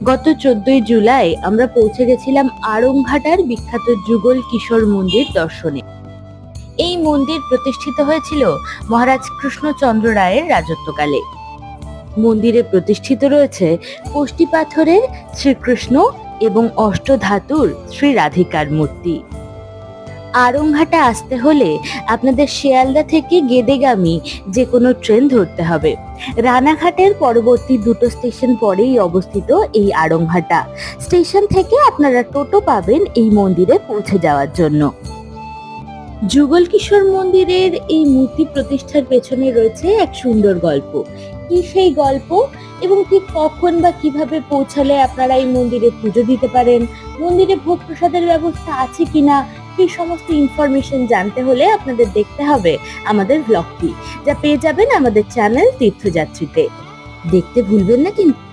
গত 14ই জুলাই আমরা পৌঁছে গেছিলাম আড়ংঘাটার বিখ্যাত যুগল কিশোর মন্দির দর্শনে। এই মন্দির প্রতিষ্ঠিত হয়েছিল মহারাজ কৃষ্ণচন্দ্র রায়ের রাজত্বকালে। মন্দিরে প্রতিষ্ঠিত রয়েছে কষ্টি পাথরের শ্রীকৃষ্ণ এবং অষ্টধাতুর শ্রী রাধিকার মূর্তি। আড়ংঘাটা আসতে হলে আপনাদের শিয়ালদা থেকে গেদেগামী যে কোনো ট্রেন ধরতে হবে। রানাঘাটের পরবর্তী দুটো স্টেশন পরেই অবস্থিত এই আড়ংঘাটা স্টেশন থেকে আপনারা টোটো পাবেন এই মন্দিরে পৌঁছে যাওয়ার জন্য। যুগল কিশোর মন্দিরের এই মূর্তি প্রতিষ্ঠার পেছনে রয়েছে এক সুন্দর গল্প। কি সেই গল্প এবং ঠিক কখন বা কিভাবে পৌঁছালে আপনারা এই মন্দিরে পুজো দিতে পারেন, মন্দিরে ভোগ প্রসাদের ব্যবস্থা আছে কিনা, এই সমস্ত ইনফরমেশন জানতে হলে আপনাদের দেখতে হবে আমাদের ব্লগটি, যা পেয়ে যাবেন আমাদের চ্যানেল তীর্থযাত্রীতে। দেখতে ভুলবেন না কিন্তু।